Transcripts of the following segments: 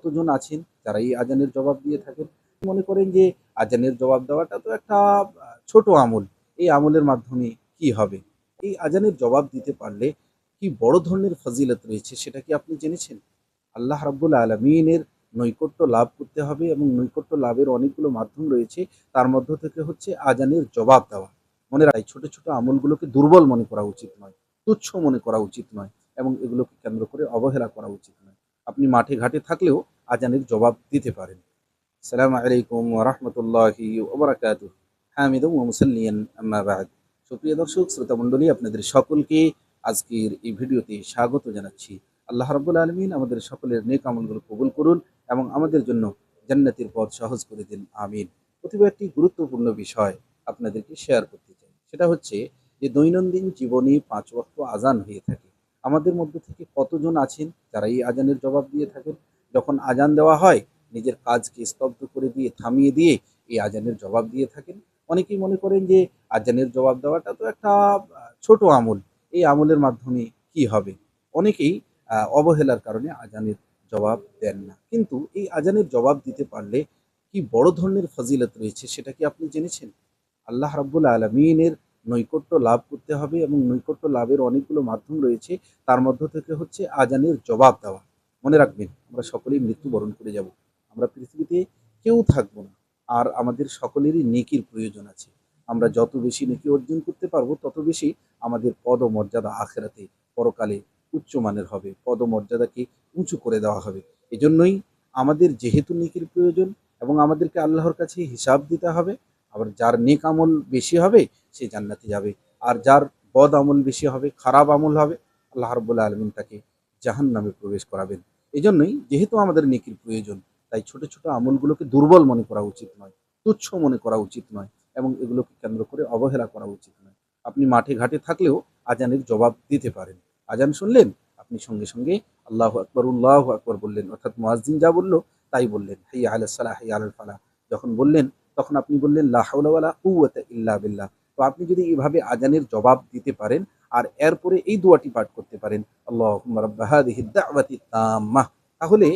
কতজন আছেন যারা এই আজানের জবাব দিয়ে থাকেন? মনে করেন যে আজানের জবাব দেওয়াটা তো একটা ছোট আমল, এই আমলের মাধ্যমে কি হবে? এই আজানের জবাব দিতে পারলে কি বড় ধরনের ফজিলত রয়েছে সেটা কি আপনি জেনেছেন? আল্লাহ রাব্বুল আলামিনের নৈকট্য লাভ করতে হবে এবং নৈকট্য লাভের অনেকগুলো মাধ্যম রয়েছে। তার মধ্য থেকে হচ্ছে আজানের জবাব দেওয়া। মনে রাখ, ছোট, ছোট আমলগুলোকে দুর্বল মনে করা উচিত নয়, তুচ্ছ মনে করা উচিত নয় এবং এগুলোকে কেন্দ্র করে অবহেলা করা উচিত নয়। আপনি মাঠে ঘাটে থাকলেও আজানের জবাব দিতে পারেন। আসসালামু আলাইকুম ওয়া রাহমাতুল্লাহি ওয়া বারাকাতুহু। হামিদুম ওয়া মুসাল্লিয়ান আম্মা বা'দ। সুপ্রিয় দর্শক শ্রোতা মণ্ডলী, আপনাদের সকলকে আজকের এই ভিডিওতে স্বাগত জানাচ্ছি। আল্লাহ রাব্বুল আলামিন আমাদের সকলের নেক আমলগুলো কবুল করুন এবং আমাদের জন্য জান্নাতের পথ সহজ করে দিন। আমিন। অতীব একটি গুরুত্বপূর্ণ বিষয় আপনাদেরকে শেয়ার করতে চাই। সেটা হচ্ছে যে দৈনন্দিন জীবনে ৫ ওয়াক্ত আযান হয়ে থাকে। আমাদের মধ্য থেকে কতজন আছেন যারা এই আজানের জবাব দিয়ে থাকেন? যখন আজান দেওয়া হয় নিজের কাজকে স্তব্ধ করে দিয়ে থামিয়ে দিয়ে এই আজানের জবাব দিয়ে থাকেন। অনেকেই মনে করেন যে আজানের জবাব দেওয়াটা তো একটা ছোট আমল, এই আমলের মাধ্যমে কি হবে? অনেকেই অবহেলার কারণে আজানের জবাব দেন না। কিন্তু এই আজানের জবাব দিতে পারলে কি বড় ধরনের ফজিলত রয়েছে সেটা কি আপনি জেনেছেন? আল্লাহ রাব্বুল আলামিনের নৈকট্য লাভ করতে হবে এবং নৈকট্য লাভের অনেকগুলো মাধ্যম রয়েছে। তার মধ্য থেকে হচ্ছে আজানের জবাব দেওয়া। মনে রাখবেন, আমরা সকলেই মৃত্যুবরণ করে যাব। আমরা পৃথিবীতে কেউ থাকবো না। আর আমাদের সকলেরই নেকির প্রয়োজন আছে। আমরা যত বেশি নেকি অর্জন করতে পারবো তত বেশি আমাদের পদ ও মর্যাদা আখিরাতে পরকালে উচ্চমানের হবে। পদ ও মর্যাদাকে উঁচু করে দেওয়া হবে। এজন্যই আমাদের যেহেতু নেকির প্রয়োজন এবং আমাদেরকে আল্লাহর কাছে হিসাব দিতে হবে, আবার যার নেক আমল বেশি হবে সে জান্নাতে যাবে। আর যার বদ আমল বেশি হবে, খারাপ আমল হবে, আল্লাহ রাব্বুল আলামিন তাকে জাহান্নামে প্রবেশ করাবেন। এজন্যই যেহেতু আমাদের নেকির প্রয়োজন, তাই ছোট, ছোট আমলগুলোকে দুর্বল মনে করা উচিত নয়, তুচ্ছ মনে করা উচিত নয় এবং এগুলোকে কেন্দ্র করে অবহেলা করা উচিত নয়। আপনি মাঠে ঘাটে থাকলেও আজানের জবাব দিতে পারেন। আজান শুনলেন, আপনি সঙ্গে, সঙ্গে আল্লাহু আকবার বললেন, অর্থাৎ মুয়াজ্জিন যা বলল তাই বললেন। হাইয়া আলাস সালাহ, হাইয়া আলাল ফালাহ যখন বললেন তখন আপনি বললেন লা হাওলা ওয়ালা কুওয়াতা ইল্লা বিল্লাহ। তো আপনি যদি এভাবে আজানের জবাব দিতে পারেন আর এরপরে এই দোয়াটি পাঠ করতে পারেন, আল্লাহুম্মা রাব্বা হাযিহিদ দাওয়াতিত তাম্মাহ, তাহলে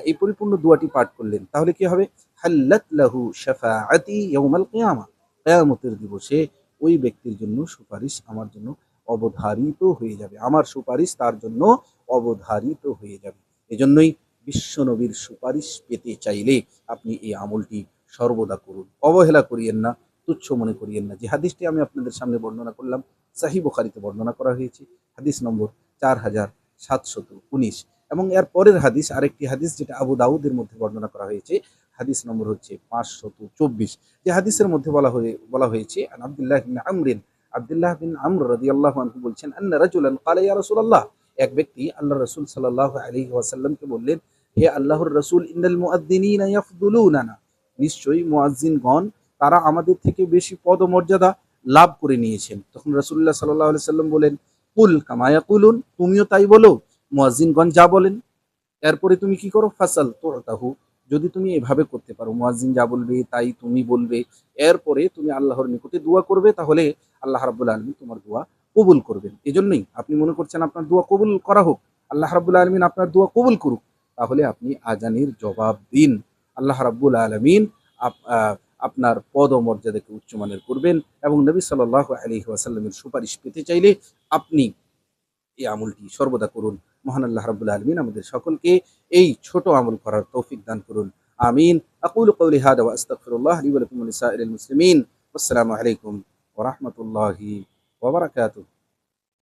এই পরিপূর্ণ দোয়াটি পাঠ করলেন, তাহলে কি হবে? হাল্লাত লাহু শাফাআতি ইয়াউমাল কিয়ামা। কিয়ামতের দিবসে ওই ব্যক্তির জন্য সুপারিশ আমার জন্য অবধারিত হয়ে যাবে। আমার সুপারিশ তার জন্য অবধারিত হয়ে যাবে। এজন্যই বিশ্বনবীর সুপারিশ পেতে চাইলে আপনি এই আমলটি সর্বদা করুন। অবহেলা করিয়েন না, তুচ্ছ মনে করিয়েন না। যে হাদিসটি আমি আপনাদের সামনে বর্ণনা করলাম, সহিহ বুখারীতে বর্ণনা করা হয়েছে। হাদিস নম্বর ৪৭১৯ এবং এর পরের হাদিস, আরেকটি হাদিস যেটা আবু দাউদের মধ্যে বর্ণনা করা হয়েছে, হাদিস নম্বর হচ্ছে ৫২৪। যে হাদিসের মধ্যে বলা হয়েছে আন আব্দুল্লাহ বিন আমর রাদিয়াল্লাহু আনহু বলছেন, আন্না রাজুলান ক্বালা ইয়া রাসূলুল্লাহ, এক ব্যক্তি আল্লাহর রাসূল সাল্লাল্লাহু আলাইহি ওয়াসাল্লামকে বললেন, হে আল্লাহর রাসূল, ইন্নাল মুআদ্দিনিনা ইয়াফদুলুনানা, নিশ্চয়ই মুয়াজ্জিনগণ তারা আমাদের থেকে বেশি পদ ও মর্যাদা লাভ করে নিয়েছেন। তখন রাসূলুল্লাহ সাল্লাল্লাহু আলাইহি ওয়াসাল্লাম বলেন, কুল কামা ইয়াকুলুন, তুমিও তাই বলো, মুয়াজ্জিনগণ যা বলেন। এরপরে তুমি কি করো? ফাসাল তুতাহু, যদি তুমি এভাবে করতে পারো, মুয়াজ্জিন যা বলবে তাই তুমি বলবে, এরপরে তুমি আল্লাহর নিকটে দোয়া করবে, তাহলে আল্লাহ রাব্বুল আলামিন তোমার দোয়া কবুল করবেন। এজন্যই আপনি মনে করছেন আপনার দোয়া কবুল করা হোক, আল্লাহ রাব্বুল আলামিন আপনার দোয়া কবুল করুক, তাহলে আপনি আজানের জবাব দিন। আল্লাহ রাব্বুল আলামিন আপনার পদ ও মর্যাদাকে উচ্চমানের করবেন এবং নবী সাল্লাল্লাহু আলাইহি ওয়াসাল্লামের সুপারিশ পেতে চাইলে আপনি এই আমলটি সর্বদা করুন। মহান আল্লাহ রাব্বুল আলামিন আমাদের সকলকে এই ছোট আমল করার তৌফিক দান করুন। আমিন। আকুলু কওলি হাদা ওয়া আস্তাগফিরুল্লাহ লি ওয়া লাকুম ওয়া লিসাইরিল মুসলিমিন। আসসালামু আলাইকুম ওয়া রাহমাতুল্লাহি ওয়া বারাকাতুহু।